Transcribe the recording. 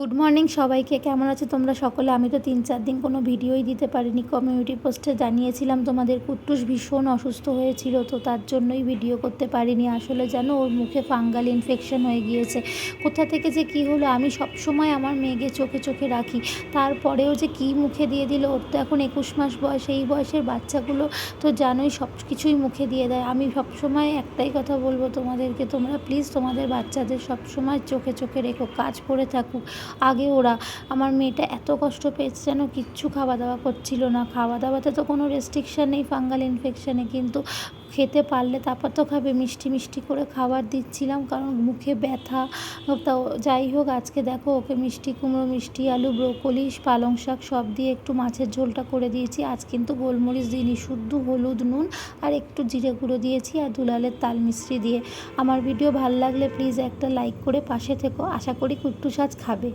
Good morning সবাইকে। কেমন আছো তোমরা সকলে? আমি তো 3-4 দিন কোনো ভিডিওই দিতে পারিনি। কমিউনিটি পোস্টে জানিয়েছিলাম তোমাদের কুট্টুস ভীষণ অসুস্থ হয়েছিল, তো তার জন্যই ভিডিও করতে পারিনি। আসলে জানো, ওর মুখে ফাঙ্গাল ইনফেকশন হয়ে গিয়েছে। কোথা থেকে যে কী হলো, আমি সবসময় আমার মেয়েকে চোখে চোখে রাখি, তারপরেও যে কী মুখে দিয়ে দিল। ওর তো এখন 21 মাস বয়স। এই বয়সের বাচ্চাগুলো তো জানোই সব কিছুই মুখে দিয়ে দেয়। আমি সবসময় একটাই কথা বলবো তোমাদেরকে, তোমরা প্লিজ তোমাদের বাচ্চাদের সবসময় চোখে চোখে রেখো, কাজ পড়ে থাকুক। আগে আমার মেয়েটা এত কষ্ট পেয়েছে যেন, কিচ্ছু খাওয়া দাওয়া করছিল না। খাওয়া দাওয়াতে তো কোনো রেস্ট্রিকশান নেই ফাঙ্গাল ইনফেকশানে, কিন্তু খেতে পারলে তারপর তো খাবে। মিষ্টি মিষ্টি করে খাবার দিচ্ছিলাম, কারণ মুখে ব্যথা। তো যাই হোক, আজকে দেখো ওকে মিষ্টি কুমড়ো, মিষ্টি আলু, ব্রোকলি, পালং শাক সব দিয়ে একটু মাছের ঝোলটা করে দিয়েছি। আজ কিন্তু গোলমরিচ দিইনি, শুধু হলুদ, নুন আর একটু জিরে গুঁড়ো দিয়েছি, আর দুলালের তাল মিশ্রি দিয়ে। আমার ভিডিও ভালো লাগলে প্লিজ একটা লাইক করে পাশে থেকো। আশা করি কুট্টুস আজ খাবে।